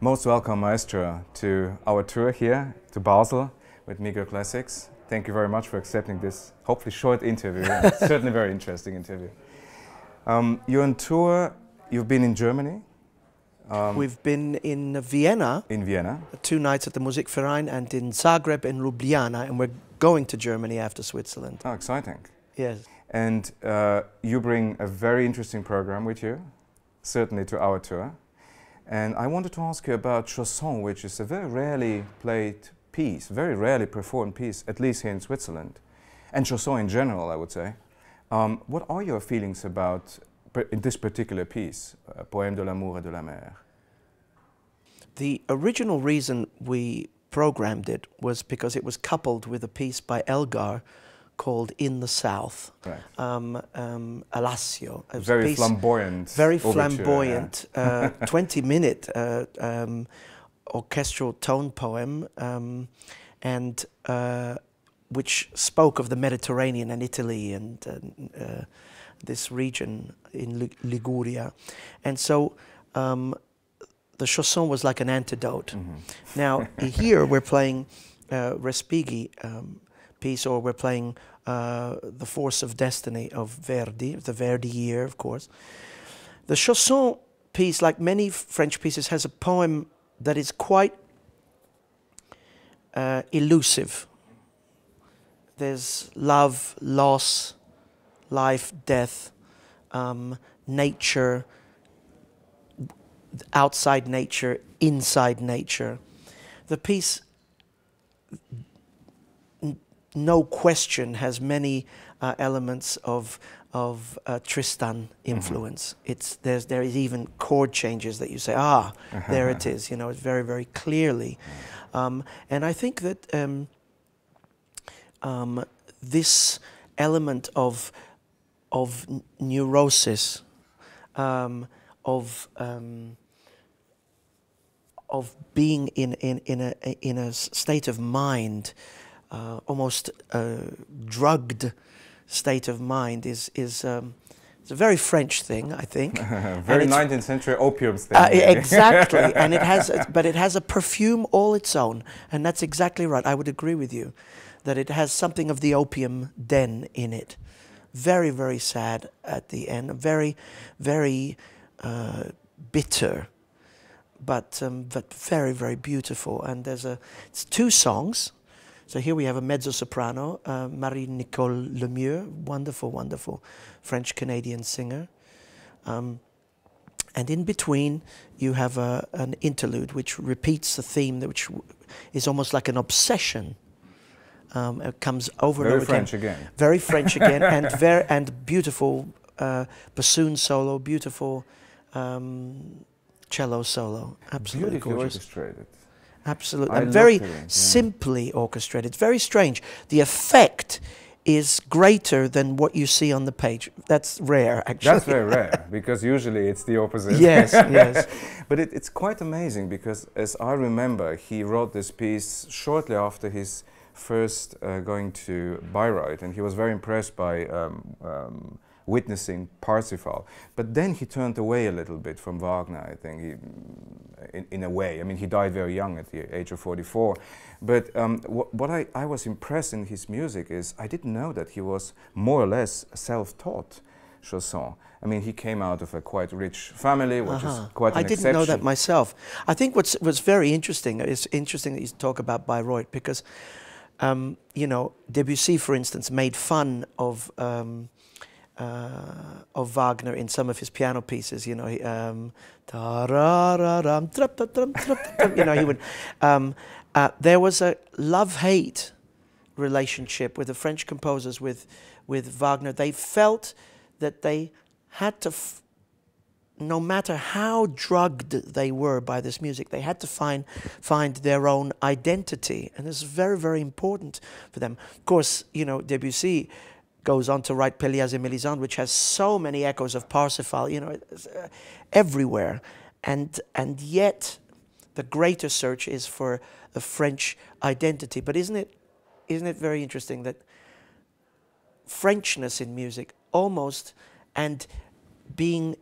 Most welcome, Maestro, to our tour here to Basel with Migros-Classics. Thank you very much for accepting this hopefully short interview, and certainly very interesting interview. You're on tour, you've been in Germany? We've been in Vienna. In Vienna. 2 nights at the Musikverein, and in Zagreb and Ljubljana, and we're going to Germany after Switzerland. Oh, exciting. Yes. And you bring a very interesting program with you, certainly to our tour. And I wanted to ask you about Chanson, which is a very rarely played piece, very rarely performed piece, at least here in Switzerland. And Chanson in general, I would say. What are your feelings about in this particular piece, Poème de l'amour et de la mer? The original reason we programmed it was because it was coupled with a piece by Elgar called In the South, right. Alassio. Very flamboyant. Very overture, flamboyant, yeah. 20-minute orchestral tone poem, and which spoke of the Mediterranean and Italy and this region in Liguria. And so the chanson was like an antidote. Mm-hmm. Now here we're playing Respighi piece, or we're playing The Force of Destiny of Verdi, the Verdi year, of course. The chanson piece, like many French pieces, has a poem that is quite elusive. There's love, loss, life, death, nature, outside nature, inside nature. The piece, no question, has many elements of Tristan influence. Mm-hmm. There is even chord changes that you say, ah, there it is. You know, it's very, very clearly. And I think that this element of neurosis, of being in a state of mind, almost drugged state of mind, is it's a very French thing, I think. Very 19th century opium thing. Exactly, and but it has a perfume all its own, and that's exactly right. I would agree with you that it has something of the opium den in it. Very, very sad at the end. Very, very bitter, but very, very beautiful. And it's 2 songs. So here we have a mezzo-soprano, Marie-Nicole Lemieux, wonderful, wonderful French-Canadian singer. And in between, you have an interlude which repeats the theme, which is almost like an obsession. It comes over and over again. Very French again. Very French again, and beautiful bassoon solo, beautiful cello solo. Absolutely beautifully gorgeous. orchestrated. Absolutely, and very simply orchestrated. It's very strange. The effect is greater than what you see on the page. That's rare, actually. That's very rare, because usually it's the opposite. Yes, yes. But it's quite amazing, because as I remember, he wrote this piece shortly after his first going to Bayreuth, and he was very impressed by witnessing Parsifal. But then he turned away a little bit from Wagner, I think, in a way. I mean, he died very young at the age of 44. But what I was impressed in his music is, I didn't know that he was more or less self-taught chanson. I mean, he came out of a quite rich family, which is quite an exception. I didn't know that myself. I think what's very interesting, it's interesting that you talk about Bayreuth, because you know, Debussy, for instance, made fun of Wagner in some of his piano pieces. You know, you know, he would. There was a love-hate relationship with the French composers with Wagner. They felt that they had to, no matter how drugged they were by this music, they had to find their own identity, and this is very, very important for them. Of course, you know, Debussy goes on to write Pelléas et Mélisande, which has so many echoes of Parsifal, you know, it's, everywhere, and yet the greater search is for a French identity. But isn't it very interesting that Frenchness in music almost, and being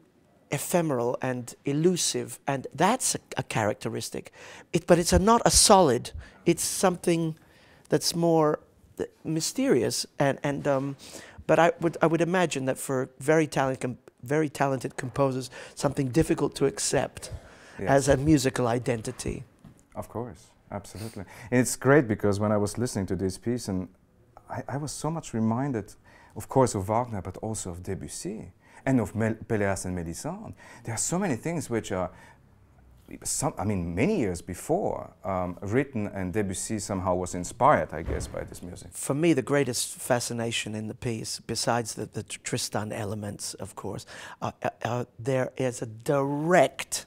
ephemeral and elusive, and that's a characteristic. But it's not a solid. It's something that's more mysterious, but I would imagine that for very talented composers, something difficult to accept as a musical identity. Of course, absolutely. And it's great because when I was listening to this piece, and I was so much reminded, of course, of Wagner, but also of Debussy and of Pelléas and Mélisande. There are so many things which are, many years before, written, and Debussy somehow was inspired, I guess, by this music. For me, the greatest fascination in the piece, besides the Tristan elements, of course, there is a direct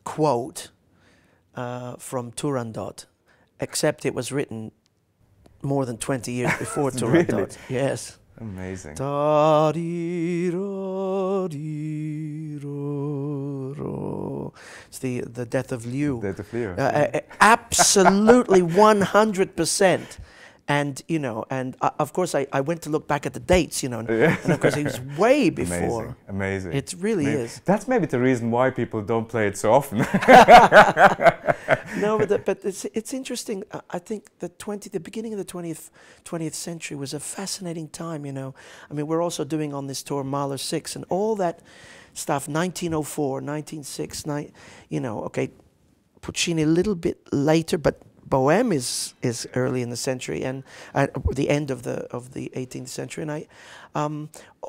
quote from Turandot, except it was written more than 20 years before Turandot. Really? Yes. Amazing. It's the death of Liu. Death of Liu. Absolutely 100%. And, you know, and of course I went to look back at the dates, you know, and of course it was way before. Amazing, amazing. It really is. That's maybe the reason why people don't play it so often. No, but it's interesting. I think the beginning of the 20th century was a fascinating time, you know. I mean, we're also doing on this tour Mahler 6 and all that stuff, 1904, 1906, you know, okay, Puccini a little bit later, but Bohème is early in the century and the end of the 18th century, and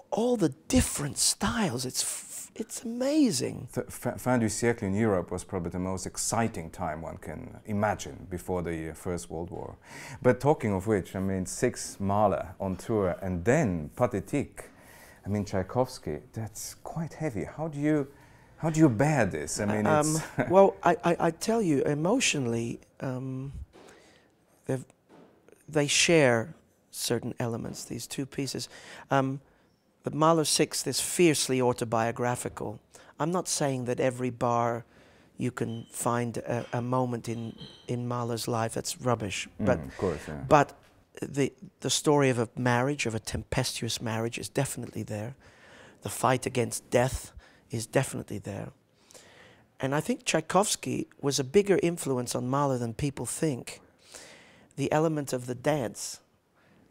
all the different styles. It's amazing. The fin du siècle in Europe was probably the most exciting time one can imagine before the First World War. But talking of which, I mean, 6 Mahler on tour and then Pathétique. I mean, Tchaikovsky. That's quite heavy. How do you bear this? I mean, it's well, I tell you, emotionally, they share certain elements. These two pieces. The Mahler 6 is fiercely autobiographical. I'm not saying that every bar you can find a moment in Mahler's life that's rubbish, but of course, yeah. But the story of a marriage, of a tempestuous marriage, is definitely there. The fight against death is definitely there. And I think Tchaikovsky was a bigger influence on Mahler than people think. The element of the dance,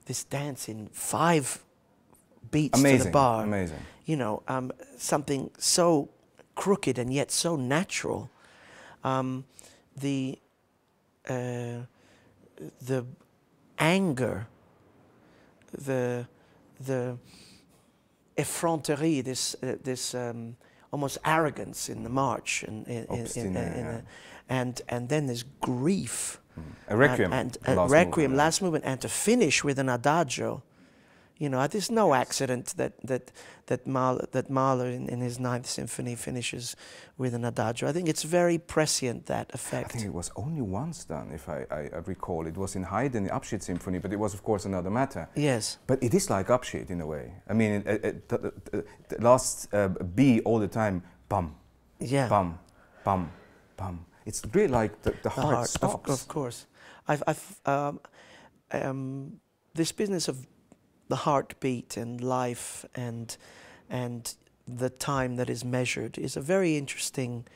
this dance in 5 beats amazing, to the bar. Amazing. You know, something so crooked and yet so natural. The anger, the effronterie, this almost arrogance in the march, and then there's grief. A requiem, and requiem, last movement, and to finish with an adagio. You know, there's no accident that Mahler in his 9th Symphony finishes with an adagio. I think it's very prescient, that effect. I think it was only once done, if I recall. It was in Haydn, the Abschied Symphony, but it was, of course, another matter. Yes. But it is like Abschied in a way. I mean, the last B all the time, bum, yeah, bum, bum, bum. It's really like the heart stops. Of course. This business of the heartbeat and life and the time that is measured is a very interesting.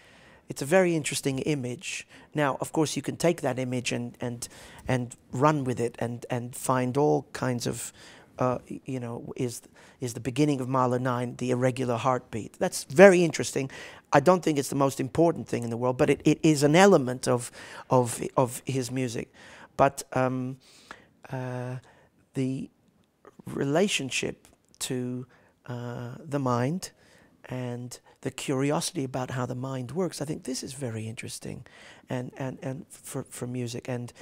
It's a very interesting image. Now, of course, you can take that image and run with it and find all kinds of, you know, is the beginning of Mahler 9 the irregular heartbeat? That's very interesting. I don't think it's the most important thing in the world, but it is an element of his music. But the relationship to the mind and the curiosity about how the mind works, I think this is very interesting, and for music, and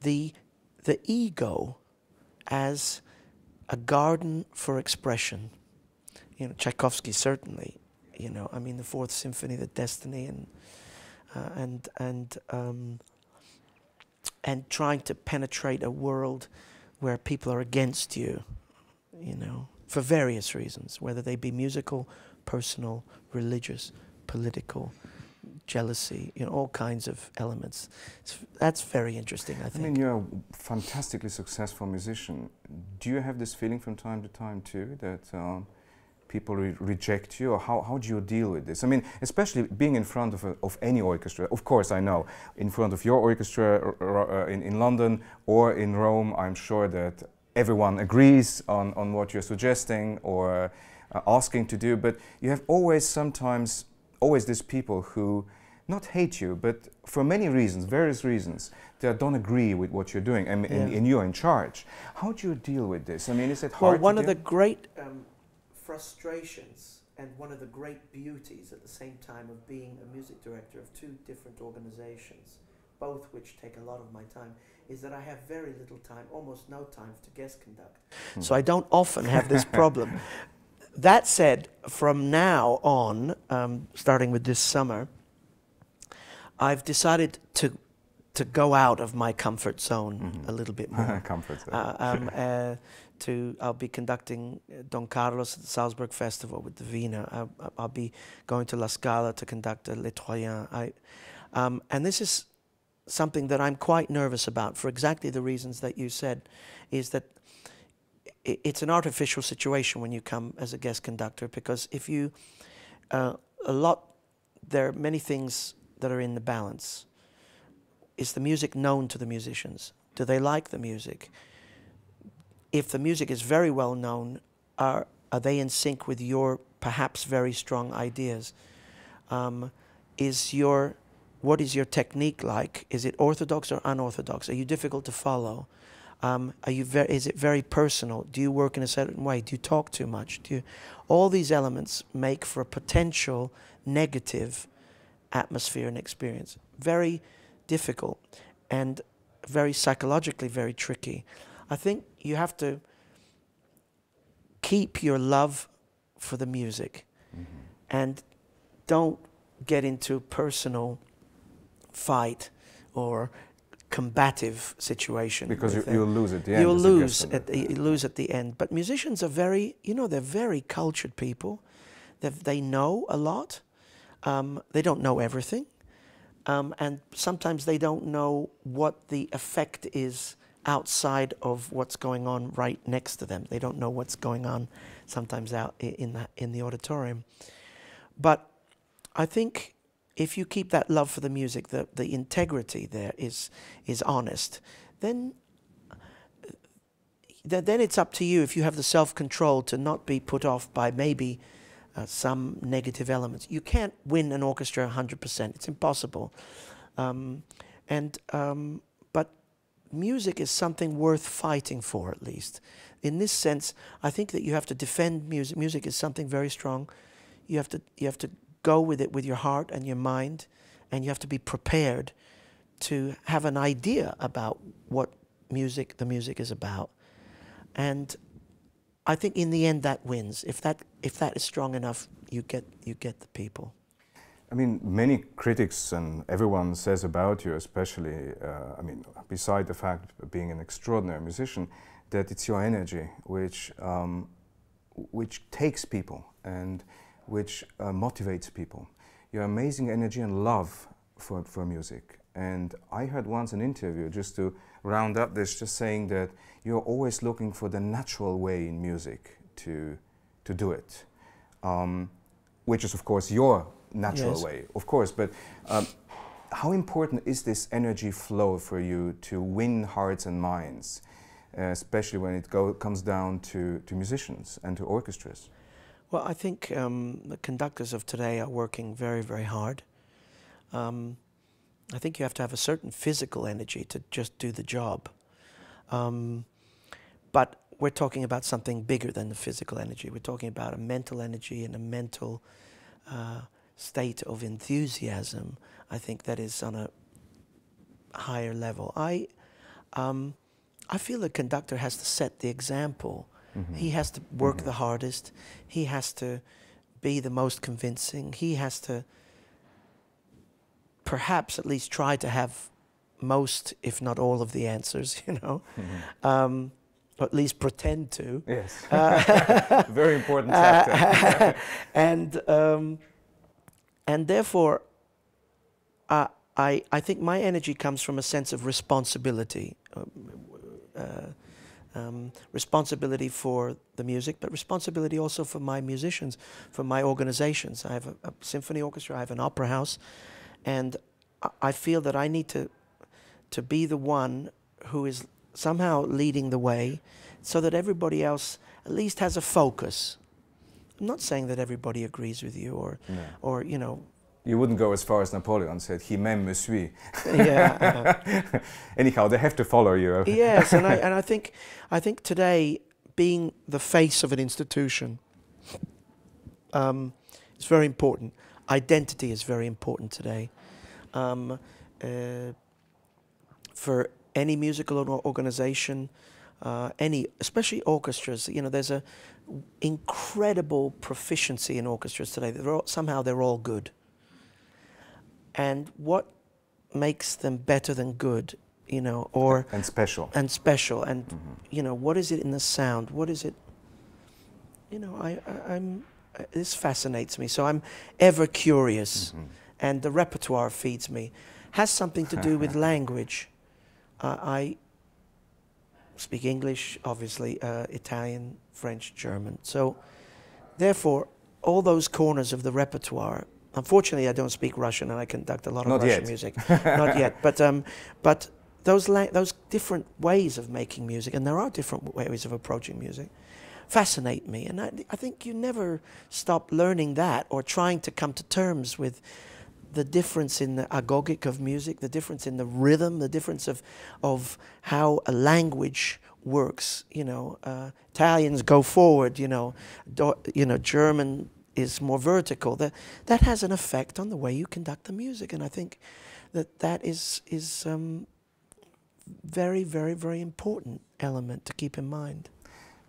the ego as a garden for expression. You know, Tchaikovsky certainly. You know, I mean, the 4th Symphony, the Destiny, and trying to penetrate a world where people are against you, you know, for various reasons, whether they be musical, personal, religious, political, jealousy, you know, all kinds of elements. That's very interesting, I think. I mean, you're a fantastically successful musician. Do you have this feeling from time to time too, that people reject you, or how do you deal with this? I mean, especially being in front of any orchestra. Of course, I know, in front of your orchestra in London or in Rome, I'm sure that everyone agrees on what you're suggesting or asking to do, but you have always these people who not hate you, but for many reasons, various reasons, they don't agree with what you're doing, and you're in charge. How do you deal with this? I mean, is it hard? Well, one of the great frustrations and one of the great beauties at the same time of being a music director of two different organizations, both which take a lot of my time, is that I have very little time, almost no time to guest conduct. So I don't often have this problem. That said, from now on, starting with this summer, I've decided to go out of my comfort zone a little bit more. Comfort zone. I'll be conducting Don Carlos at the Salzburg Festival with the Wiener. I'll be going to La Scala to conduct Les Troyens. And this is something that I'm quite nervous about for exactly the reasons that you said, is that it's an artificial situation when you come as a guest conductor, because if you, there are many things that are in the balance. Is the music known to the musicians? Do they like the music? If the music is very well known, are they in sync with your perhaps very strong ideas? What is your technique like? Is it orthodox or unorthodox? Are you difficult to follow? Is it very personal? Do you work in a certain way? Do you talk too much? All these elements make for a potential negative atmosphere and experience. Very difficult and very psychologically very tricky. I think you have to keep your love for the music and don't get into personal fight or combative situation. Because you'll lose at the end. You'll lose at the end. But musicians are they're very cultured people. They know a lot. They don't know everything. And sometimes they don't know what the effect is outside of what's going on right next to them. They don't know what's going on sometimes out in the auditorium. But I think if you keep that love for the music, the integrity there is honest, then it's up to you, if you have the self-control, to not be put off by maybe some negative elements. You can't win an orchestra 100%. It's impossible. But music is something worth fighting for, at least. In this sense, I think that you have to defend music. Music is something very strong. You have to go with it with your heart and your mind, and you have to be prepared to have an idea about what the music is about. And I think in the end that wins. If that is strong enough, you get the people. I mean, many critics and everyone says about you, especially, I mean, beside the fact of being an extraordinary musician, that it's your energy which takes people and which motivates people. Your amazing energy and love for music. And I heard once an interview, just to round up this, just saying that you're always looking for the natural way in music to do it, which is of course your natural way, of course, but how important is this energy flow for you to win hearts and minds, especially when it comes down to musicians and to orchestras? Well, I think the conductors of today are working very, very hard. I think you have to have a certain physical energy to just do the job. But we're talking about something bigger than the physical energy. We're talking about a mental energy and a mental state of enthusiasm. I think that is on a higher level. I feel the conductor has to set the example. He has to work the hardest. He has to be the most convincing. He has to perhaps at least try to have most, if not all, of the answers, you know, or at least pretend to. Yes, very important factor. And therefore, I think my energy comes from a sense of responsibility. responsibility for the music, but responsibility also for my musicians, for my organizations. I have a symphony orchestra, I have an opera house, and I feel that I need to be the one who is somehow leading the way so that everybody else at least has a focus. I'm not saying that everybody agrees with you or you know. You wouldn't go as far as Napoleon said, "He même me suit." Yeah. Anyhow, they have to follow you. Yes, and I think today, being the face of an institution is very important. Identity is very important today. For any musical organization, especially orchestras, you know, there's a incredible proficiency in orchestras today. Somehow they're all good. And what makes them better than good, you know, or and special, and you know, what is it in the sound? What is it? You know, this fascinates me. So I'm ever curious, and the repertoire feeds me. Has something to do with language. I speak English, obviously, Italian, French, German. So, therefore, all those corners of the repertoire. Unfortunately, I don't speak Russian, and I conduct a lot of Russian music. Not yet. But those different ways of making music, and there are different ways of approaching music, fascinate me. And I think you never stop learning that or trying to come to terms with the difference in the agogic of music, the difference in the rhythm, the difference of how a language works. You know, Italians go forward. You know, German is more vertical. That has an effect on the way you conduct the music, and I think that is very, very, very important element to keep in mind.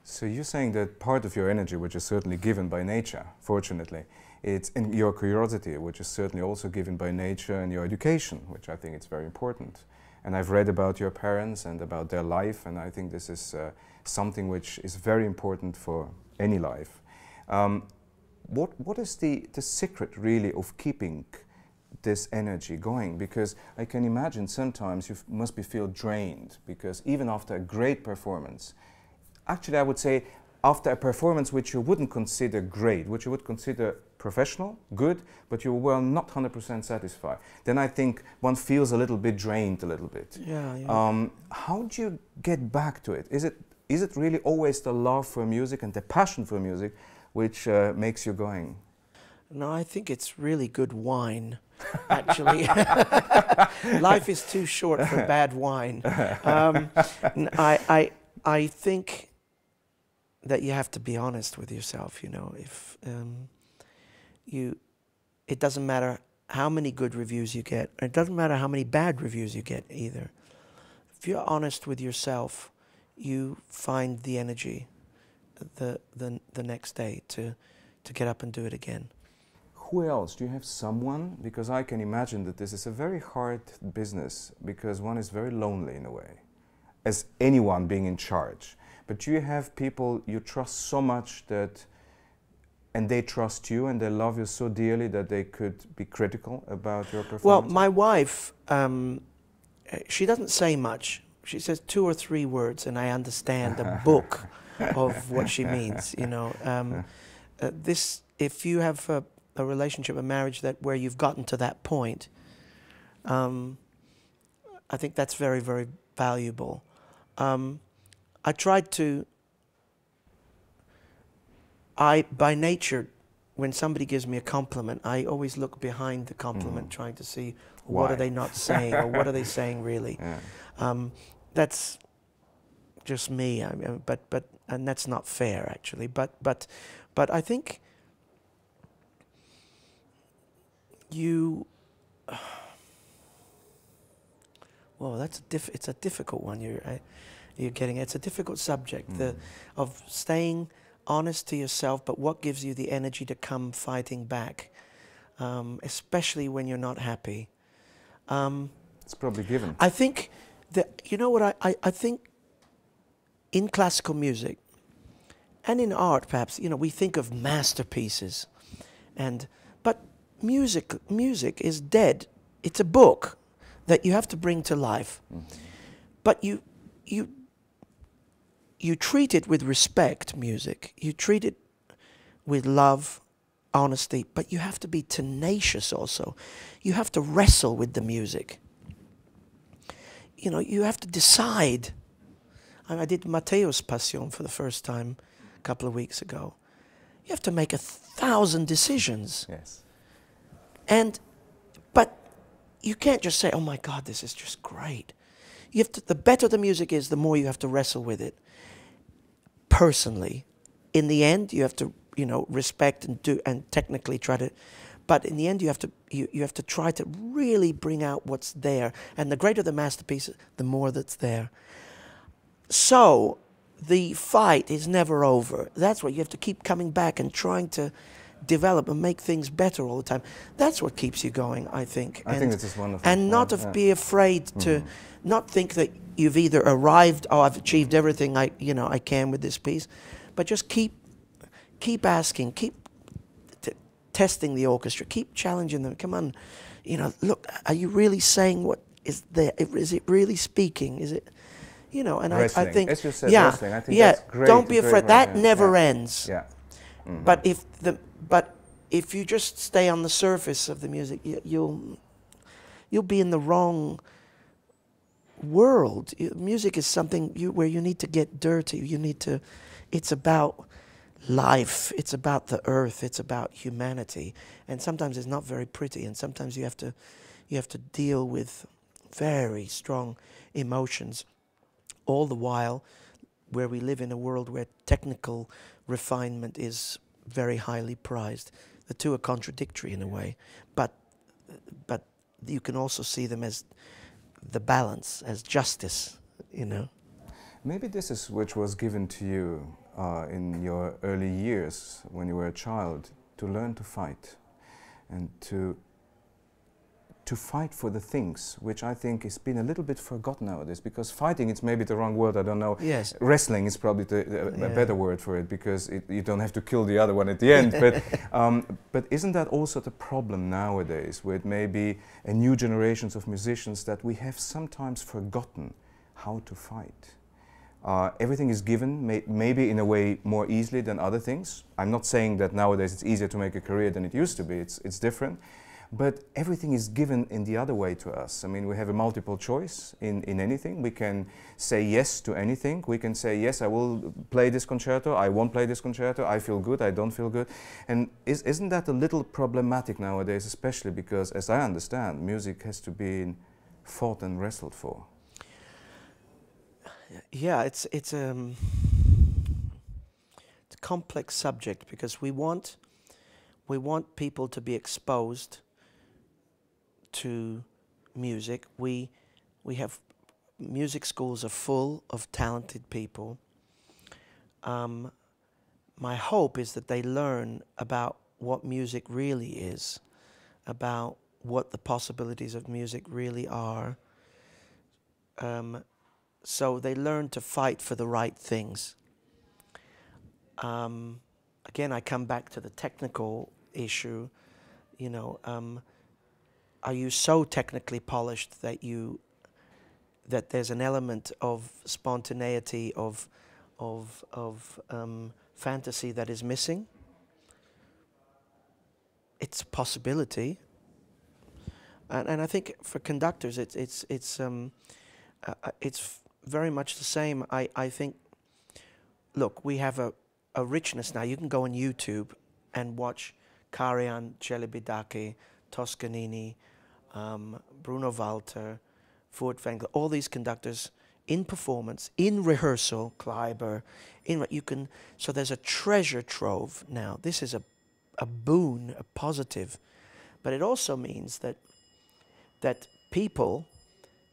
So you're saying that part of your energy, which is certainly given by nature, fortunately, it's in your curiosity, which is certainly also given by nature, and your education, which I think is very important. And I've read about your parents and about their life, and I think this is something which is very important for any life. What is the secret really of keeping this energy going? Because I can imagine sometimes you must feel drained, because even after a great performance, actually I would say after a performance which you wouldn't consider great, which you would consider professional, good, but you were not 100% satisfied, then I think one feels a little bit drained a little bit. Yeah. How do you get back to it? Is it really always the love for music and the passion for music which makes you going? No, I think it's really good wine, actually. Life is too short for bad wine. I think that you have to be honest with yourself. You know, if it doesn't matter how many good reviews you get, it doesn't matter how many bad reviews you get either. If you're honest with yourself, you find the energy the next day to get up and do it again. Who else? Do you have someone? Because I can imagine that this is a very hard business, because one is very lonely in a way, as anyone being in charge. But do you have people you trust so much that, and they trust you and they love you so dearly that they could be critical about your performance? Well, my wife, she doesn't say much. She says 2 or 3 words, and I understand a book of what she means. You know, if you have a relationship, a marriage where you've gotten to that point, I think that's very, very valuable. I tried to. By nature, when somebody gives me a compliment, I always look behind the compliment, trying to see what are they not saying, or what are they saying really. Yeah. That's just me, and that's not fair actually. But I think you. Well, it's a difficult one. You're getting. It's a difficult subject. Of staying honest to yourself, but what gives you the energy to come fighting back, especially when you're not happy. It's probably given. I think that, you know what, I think in classical music and in art perhaps, you know, we think of masterpieces, but music is dead. It's a book that you have to bring to life. But you treat it with respect, music. You treat it with love, honesty, but you have to be tenacious also. You have to wrestle with the music. You know, you have to decide. I did Matteo's Passion for the first time a couple of weeks ago. You have to make 1,000 decisions. Yes. But you can't just say, oh my God, this is just great. You have to, the better the music is, the more you have to wrestle with it. Personally. In the end, you have to, you know, respect and do and technically try to, but in the end you have to try to really bring out what's there. And the greater the masterpiece, the more that's there. So the fight is never over. That's what you have to keep coming back and trying to develop and make things better all the time. That's what keeps you going, I think. I think it's just wonderful. And not be afraid to not think that you've either arrived, oh, I've achieved everything I can with this piece, but just keep asking, keep testing the orchestra, keep challenging them. Come on, you know, look, are you really saying what is there? Is it really speaking? Is it, you know? And I think, as you said, yeah, wrestling. I think yeah. that's great. Don't be afraid. That never yeah. ends. Yeah. Mm-hmm. But if you just stay on the surface of the music, you'll be in the wrong world. Music is something where you need to get dirty. You need to. It's about life. It's about the earth. It's about humanity. And sometimes it's not very pretty. And sometimes you have to deal with very strong emotions. All the while, where we live in a world where technical refinement is very highly prized. The two are contradictory in a way, but you can also see them as the balance, as justice, you know. Maybe this is which was given to you in your early years when you were a child, to learn to fight and to fight for the things which I think has been a little bit forgotten nowadays, because fighting, it's maybe the wrong word, I don't know. Yes. Wrestling is probably a better word for it, because you don't have to kill the other one at the end. But isn't that also the problem nowadays, with maybe a new generations of musicians, that we have sometimes forgotten how to fight? Everything is given, maybe in a way more easily than other things. I'm not saying that nowadays it's easier to make a career than it used to be, it's different. But everything is given in the other way to us. I mean, we have a multiple choice in anything. We can say yes to anything. We can say, yes, I will play this concerto, I won't play this concerto, I feel good, I don't feel good. And isn't that a little problematic nowadays, especially because, as I understand, music has to be fought and wrestled for? Yeah, it's a complex subject, because we want people to be exposed to music. We have music schools are full of talented people. My hope is that they learn about what music really is, about what the possibilities of music really are. So they learn to fight for the right things. Again, I come back to the technical issue. You know, are you so technically polished that there's an element of spontaneity, of fantasy that is missing? It's a possibility, and I think for conductors, it's very much the same. I think. Look, we have a richness now. You can go on YouTube and watch Karajan, Celibidache, Toscanini, Bruno Walter, Furtwängler, all these conductors in performance, in rehearsal, Kleiber, so there's a treasure trove now. This is a boon, a positive, but it also means that people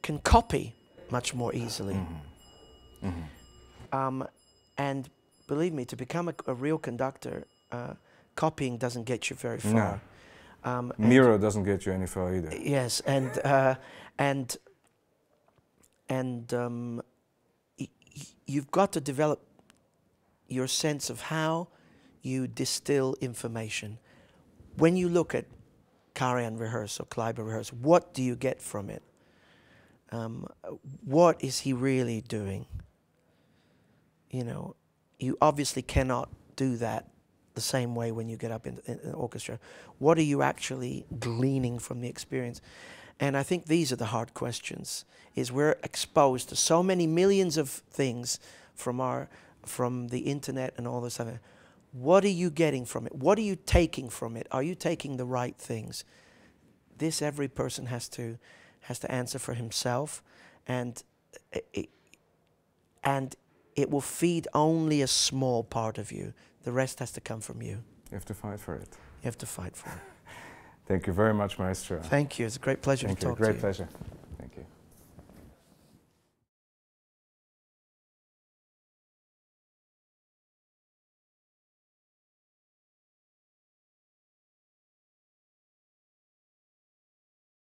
can copy much more easily. Mm-hmm. Mm-hmm. And believe me, to become a real conductor, copying doesn't get you very far. No. Miro doesn't get you any far either. Yes, you've got to develop your sense of how you distill information. When you look at Karajan rehearsal, Kleiber rehearsal, what do you get from it? What is he really doing? you know, you obviously cannot do that the same way when you get up in an orchestra. What are you actually gleaning from the experience? And I think these are the hard questions. Is we're exposed to so many millions of things from the internet and all this stuff. What are you getting from it? What are you taking from it? Are you taking the right things? This every person has to answer for himself, and it will feed only a small part of you. The rest has to come from you. You have to fight for it. You have to fight for it. Thank you very much, Maestro. Thank you. It's a great pleasure to talk to you. Great pleasure.